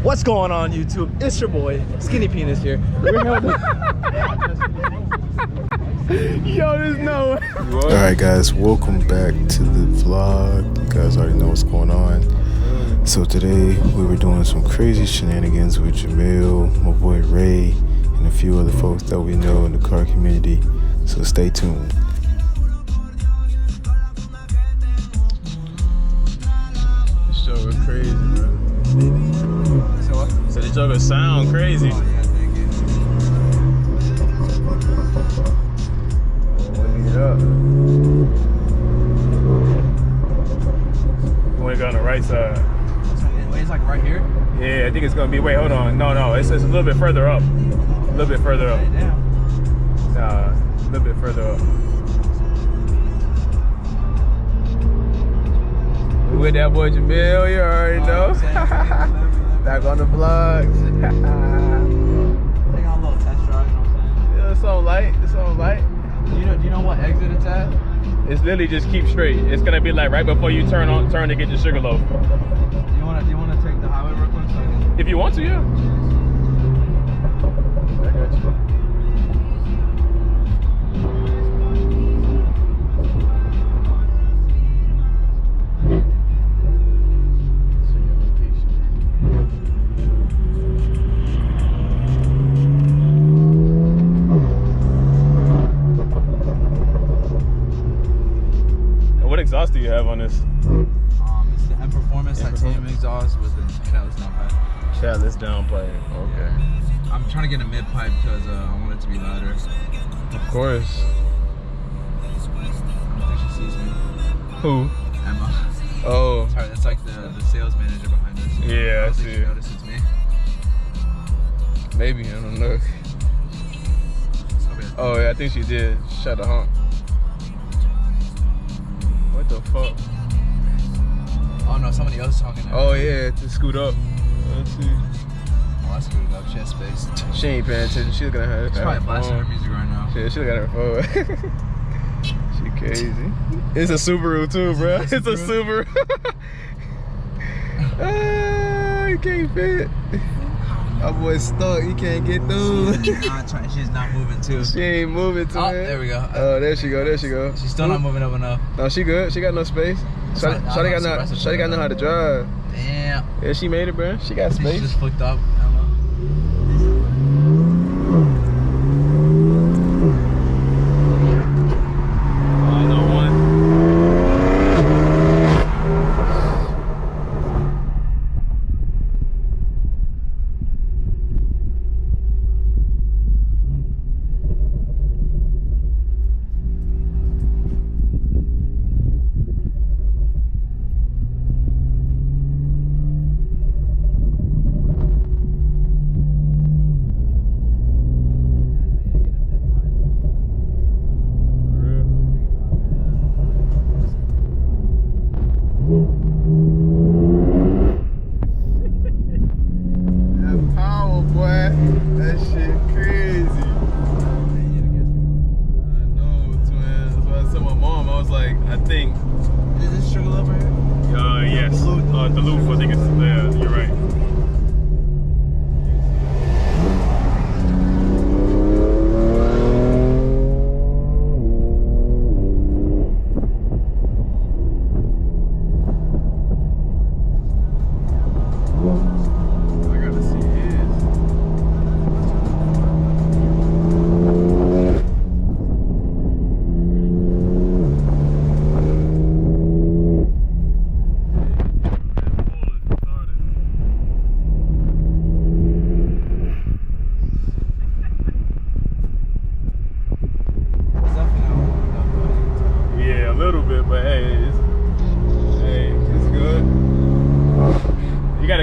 What's going on, YouTube? It's your boy, Skinny Penis here. We're here with Yo, there's no way. Alright guys, welcome back to the vlog. You guys already know what's going on. So today we were doing some crazy shenanigans with Jamil, my boy Ray, and a few other folks that we know in the car community. So stay tuned. This show was crazy, bro. So the joke sound crazy. Up. You want to go on the right side. It's like right here? Yeah, I think it's going to be, wait, hold on. No, it's a little bit further up. A little bit further up. Nah, a little bit further up. We with that boy Jamil, you already know. Back on the vlog. Take on a little test drive, you know what I'm saying? Yeah, it's on light. It's on light. Do you know what exit it's at? It's literally just keep straight. It's gonna be like right before you turn to get your Sugarloaf. Do you wanna take the highway real quick? If you want to, yeah. I got you. What exhaust do you have on this? It's the M Performance titanium exhaust with a catalyst downpipe. Catalyst downpipe. Okay. I'm trying to get a mid pipe because I want it to be louder. Of course. I don't think she sees me. Who? Emma. Oh. Sorry, that's like the sales manager behind us. Yeah, I see. She noticed it's me. Maybe, I don't know. Oh yeah, I think she did. Shut the honk. What the fuck? Oh no, somebody else is talking now. Oh yeah, to scoot up. Let's see. Oh, I screwed up. She has space. She ain't paying attention. She's gonna have She's probably blasting her music right now. She got her phone. She crazy. It's a Subaru too, bro. It's a Subaru. You can't fit. My boy's stuck. He can't get through. She's not moving too. She ain't moving too. Oh, there we go. Oh, there she go. There she go. She's still not moving up enough. No, she good. She got no space. Shawty got know how to drive. Damn. Yeah, she made it, bro. She got space. She just flicked up. Duluth, I think it's, yeah, you're right.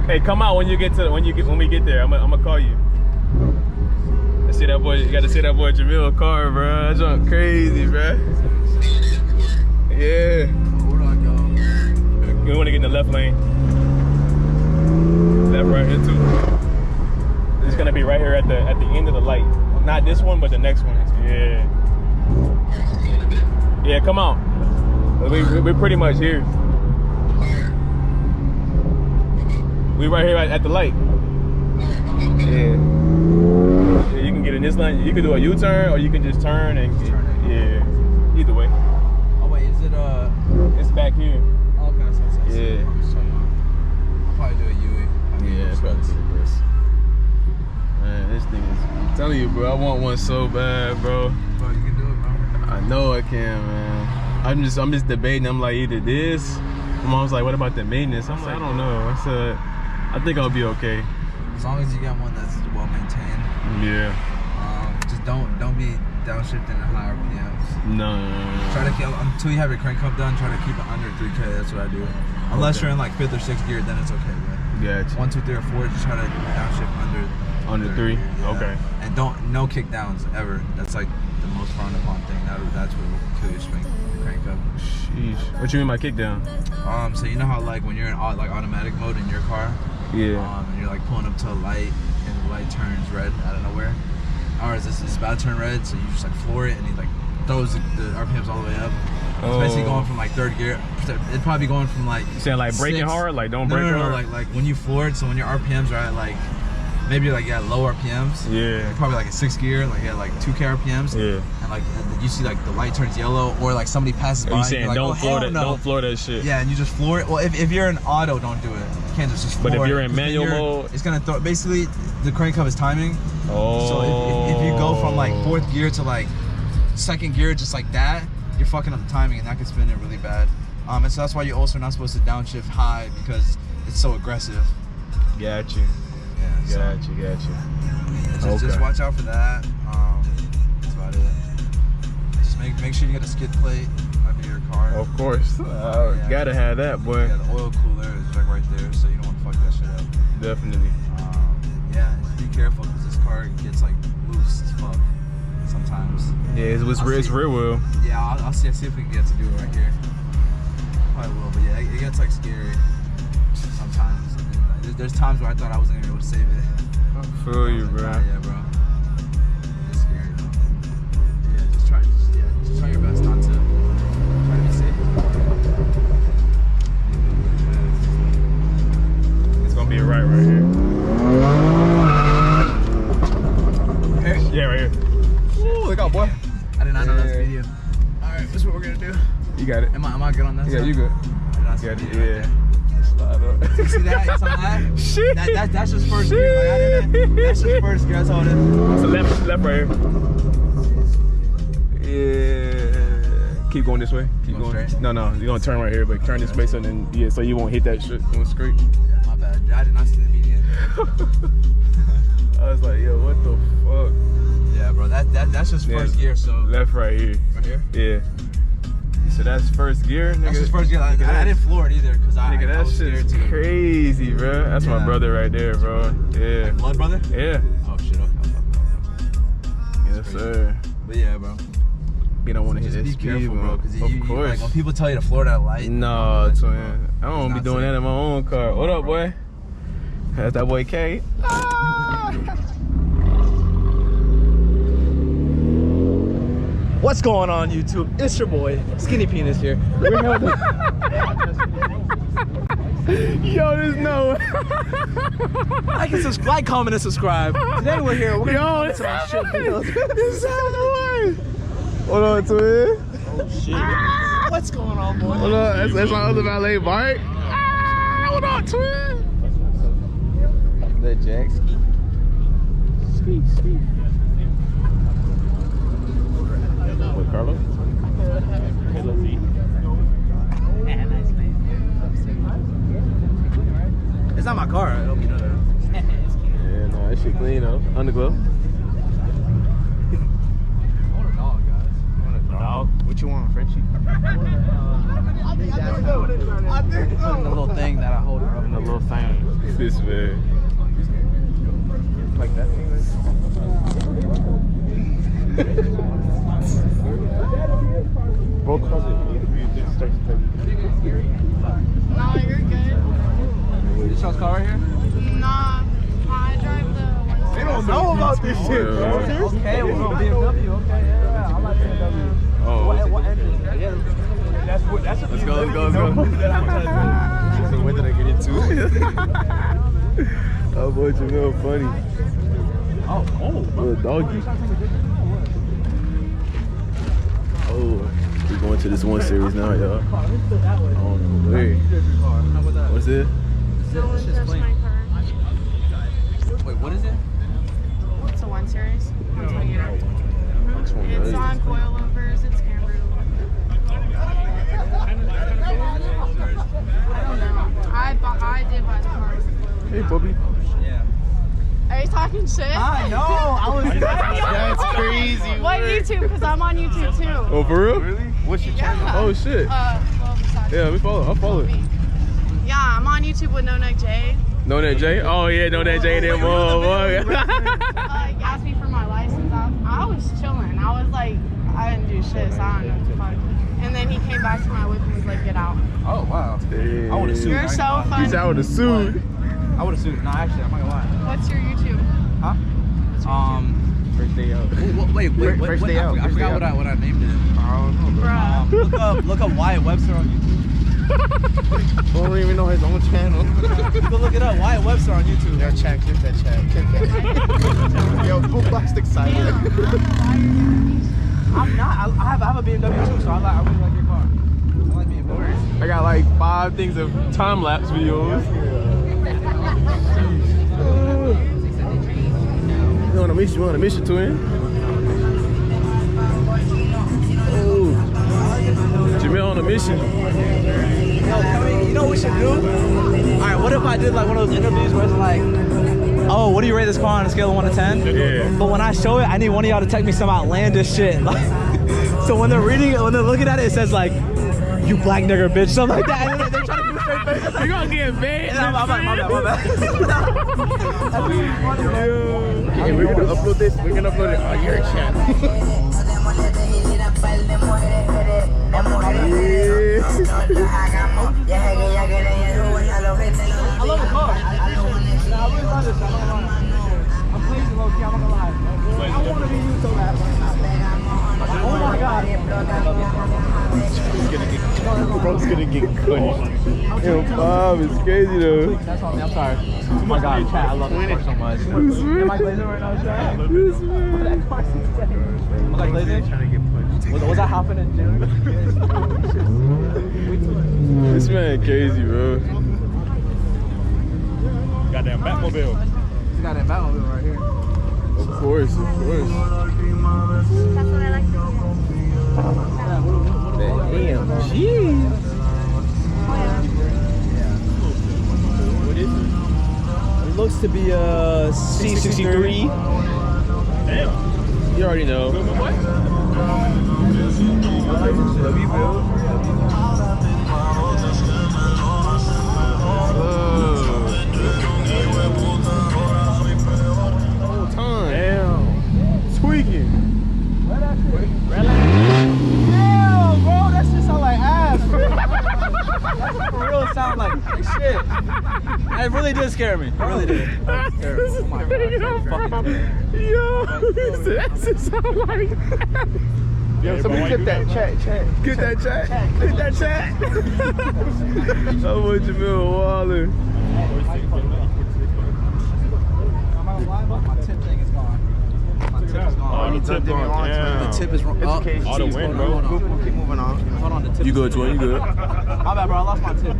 Hey, come out when we get there. I'm gonna call you. Let's see that boy. You gotta see that boy Jamil car, bro. That junk crazy, bro. Yeah. Where do I go? We want to get in the left lane. Left, right here too. It's gonna be right here at the end of the light. Not this one, but the next one. Yeah. Yeah, come on. We're pretty much here. We right here at the light. Yeah. Yeah, you can get in this lane. You can do a U-turn, or you can just turn and yeah. Either way. Oh wait, is it It's back here. Oh, okay, that's Yeah. I'll probably do a UE. Yeah, it's probably the best. Man, this thing is. I'm telling you, bro. I want one so bad, bro. Bro, you can do it, bro. I know I can, man. I'm just debating. I'm like either this. My mom's like, what about the maintenance? I'm like, I don't know. I said, I think I'll be okay. As long as you get one that's well maintained. Yeah. Just don't be downshifting at high RPMs. No. Try to keep, until you have your crank pump done, try to keep it under 3K. That's what I do. Unless you're in like 5th or 6th gear, then it's okay. But Gotcha. 1, 2, 3, or 4, just try to downshift under 3. Yeah. Okay. And no kick downs ever. That's like the most frowned upon thing. That's what will kill your swing, your crank up. Sheesh. What you mean by kick down? So you know how like when you're in like automatic mode in your car, Yeah. and you're like pulling up to a light and the light turns red out of nowhere. Ours is about to turn red, so you just like floor it and he like throws the RPMs all the way up. It's basically going from like 3rd gear. It'd probably be going from like. You saying like braking 6. hard? Like don't brake hard? Like when you floor it, so when your RPMs are at like maybe like at low RPMs. Yeah. You're probably like a 6th gear, like at like 2K RPMs. Yeah. And like you see like the light turns yellow, or like somebody passes by. You saying like, don't floor that? no. Don't floor that shit. Yeah, and you just floor it. Well, if you're in auto, don't do it. You can't just floor it. But if you're in 'cause then manual mode, it's gonna throw. Basically, the crank hub is timing. Oh. So if you go from like 4th gear to like 2nd gear, just like that, you're fucking up the timing, and that can spin it really bad. And so that's why you're also not supposed to downshift high, because it's so aggressive. Got you. Yeah. Got you. Just watch out for that. That's about it. Just make sure you get a skid plate under your car. Of course. Gotta have that, boy. Yeah, the oil cooler is like right there, so you don't want to fuck that shit up. Definitely. Yeah, just be careful, because this car gets like loose as fuck sometimes. Yeah, it's rear wheel. Yeah, I'll see if we can get to do it right here. Probably will, but yeah, it gets like scary sometimes. There's times where I thought I wasn't gonna be able to save it. I feel you, bro. Yeah, bro. It's scary though. Yeah, just try your best not to. Try to be safe. It's gonna be right here. Here? Yeah, right here. Ooh, look out, boy. I did not know that's video. All right, this is what we're gonna do. You got it. Am I good on this? Yeah, you good. I did not see Got the it. video right Yeah. there. Slide up. You see that? You saw that? Shit. That's just first gear. Like, that's just first gear. That's all it is. So left right here. Yeah. Keep going this way. Keep Going going. straight? No, you're gonna turn right here, but turn this way so then so you won't hit that shit going straight. Yeah, my bad. I did not see the video. I was like, yo, what the fuck? Yeah, bro. That's just first gear. So left right here. right here. Yeah. So that's first gear, nigga. That's just first gear. I didn't floor it either, because I Nigga, that was scared shit's too. crazy, bro. That's my Yeah. brother right there, bro. Yeah. Blood brother? Yeah. Oh shit. Okay. Yes, sir. But yeah, bro. You don't want to hit Just that be speed, careful, bro. Because Of you course. like when people tell you to floor that light. No, that's twin. bro. I don't want to be It's doing not that in my own car. What up, boy? That's that boy K. What's going on, YouTube? It's your boy, Skinny Penis here. We're here with Yo, there's no. like, comment, and subscribe. Today we're here. We're Yo, gonna it's some shit videos. This boy. Hold on, twin. Oh shit! What's going on, boy? Hold on, that's my other valet bike. Hold on, twin. That Jax. Speak. With Carlos? Okay, let's see. It's not my car. I hope you know that. Yeah, no, that shit clean though. Underglow. I want a dog, guys. You want a dog? What you want, Frenchie? The little thing that I hold her up. The little thing. This man. Like that thing, Bro, close it. No, you're good. This y'all's car right here? Nah, I drive the one. They don't know about this shit, bro. Okay, well, BMW. Okay, yeah. I like BMW. Oh. What engine? Yeah. Let's go. So when did I get into? Oh Oh boy, Jamil funny. Oh, Little doggy. Oh, we're going to this one series now, y'all. I don't know where. What's it? No one touched my car. Wait, what is it? It's a 1 Series. I'll tell you that. Which one is It's it? on coilovers. It's cambered. I don't know. I did buy the car with coilovers. Hey, Bubby. Are you talking shit? I know. I was. That's crazy. What YouTube? Because I'm on YouTube too. Oh, for real? Really? What's your Yeah. channel? Oh, shit. Well, besides Yeah, we follow. I'll follow it. me. Yeah, I'm on YouTube with No Neck Jay. Know that Jay? Oh, yeah, know that Jay. Them boy. He asked me for my license. I was chilling. I was like, I didn't do shit, so I don't know what the fuck. And then he came back to my whip and was like, get out. Oh wow. Hey. I would've sued. You're so He funny. said I would have sued. I would have sued. No, actually, I'm not gonna lie. What's your YouTube? Huh? First day out. Wait. First day out, I first day forgot out. what I named it. I don't know, bro. Bruh. Look up Wyatt Webster on YouTube. Don't even know his own channel. Go look it up. Wyatt Webster on YouTube. Yo, chat, clip that chat. Yo, full plastic silent. I'm not. I have a BMW too, so I really like your car. I like BMW. I got like 5 things of time lapse videos. You want to miss you, twin? Oh, Jamil on a mission. You know what we should do? Alright, what if I did like one of those interviews where it's like, oh, what do you rate this car on a scale of 1 to 10? Yeah. But when I show it, I need one of y'all to text me some outlandish shit. Like, so when they're reading it, when they're looking at it, it says like, you black nigger bitch, something like that. And they're trying to do straight faces. You're gonna get banned. And I'm like, my bad. Okay, we're gonna upload this. We're gonna upload it on your channel. I love the car. I really love this. I'm pleased and low-key, I'm not gonna lie. I want to be you so bad. Oh my god. Bro's gonna get punished. Yo, Pov is crazy though. That's on me, I'm sorry. Oh my god, chat, I love this car so much. Am I glazing right now, chat? That car's insane. Was I glazing? Was I hopping in gym? This man crazy, bro. Goddamn Batmobile. You got that Batmobile right here. Of course. That's what I like to Damn, jeez. What is it? It looks to be a C63. Damn. You already know. What? Whole time. Damn. Tweaking. Damn, bro, that shit sound like ass. That's for real sound like shit. It really did scare me. It really did. Oh my god. Yo, that shit sound like that. Yo, somebody clip that chat. Get that chat. Get that chat. Oh, boy, Jamil Waller. My tip thing is gone. My tip is Oh, gone. the tip going The down. tip is wrong. It's okay. All the wind, bro. We'll keep moving on. Hold on, the tip. You good, twin? You good? My bad, bro. I lost my tip.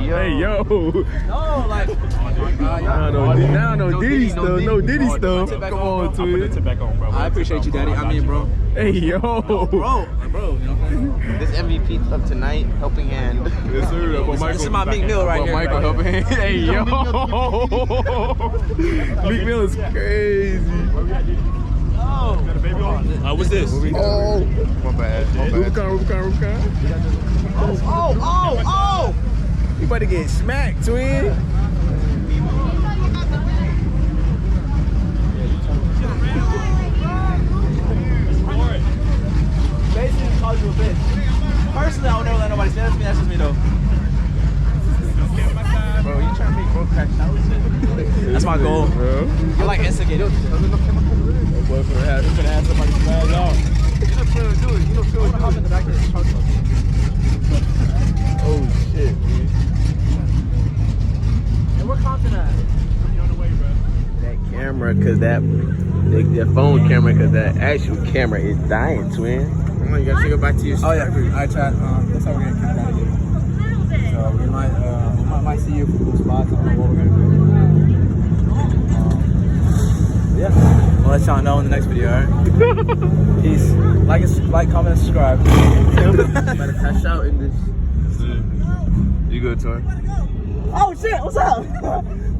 Hey, yo. No, like. Now no Diddy stuff. No Diddy stuff. Come on, Put the twin. tip back on, bro. I appreciate you, Daddy. I mean, bro. Hey, yo. Bro, you know what I'm saying? This MVP of tonight, helping hand. Yes, sir. This is my Meek Mill right here. Michael helping hand. Hey, yo. Meek Mill is crazy. What's this? Oh, my bad. Rubicon. Oh! You about to get smacked, twin. Basically called you a bitch. Personally, I would never let nobody say that to me. That's just me, though. Bro, you trying to make bro crash out? That's my goal. Bro. You're like instigated. Boy, finna have somebody smash out. Hop in the back of this truck. Oh, shit, dude. And more content at? That camera, cause that phone camera, cause that actual camera is dying, twin. Come on, you gotta go back to your Oh yeah, alright, Chad. That's how we're gonna kick out of here. So we might see you for cool spots. I don't know what we're gonna do. Yeah, we'll let y'all know in the next video. Alright. Peace. Like, comment, and subscribe. Better cash out in this. You good, Tor? Oh shit, what's up?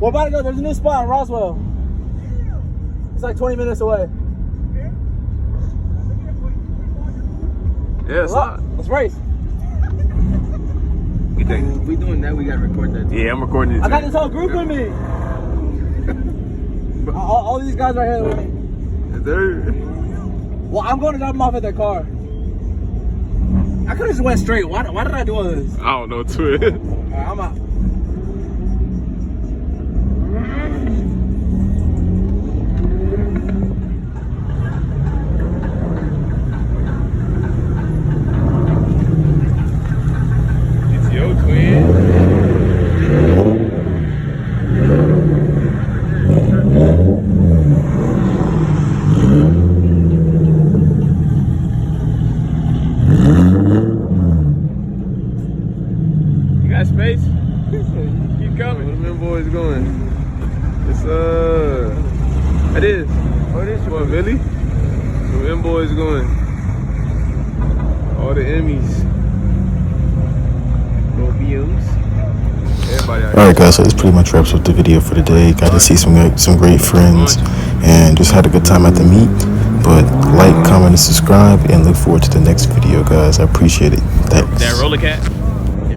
We're about to go. There's a new spot in Roswell. It's like 20 minutes away. Yeah, it's not. Let's race. We doing that. We gotta record that. Yeah, I'm recording it. I got this whole group with me. all these guys right here with me. Dude. Well, I'm going to drop them off at their car. I could have just went straight. Why did I do all this? I don't know, twin. Alright, I'm out. It's your twin. You got space? Keep coming. Where them boys going? It's it is. Oh, it is. What, Billy? Where them boys going? All the Emmys. Little BMs. Everybody out Alright guys, so this pretty much wraps up the video for today. Got to see some great friends and just had a good time at the meet. But like, comment, and subscribe, and look forward to the next video, guys. I appreciate it. Thanks. That roller cat.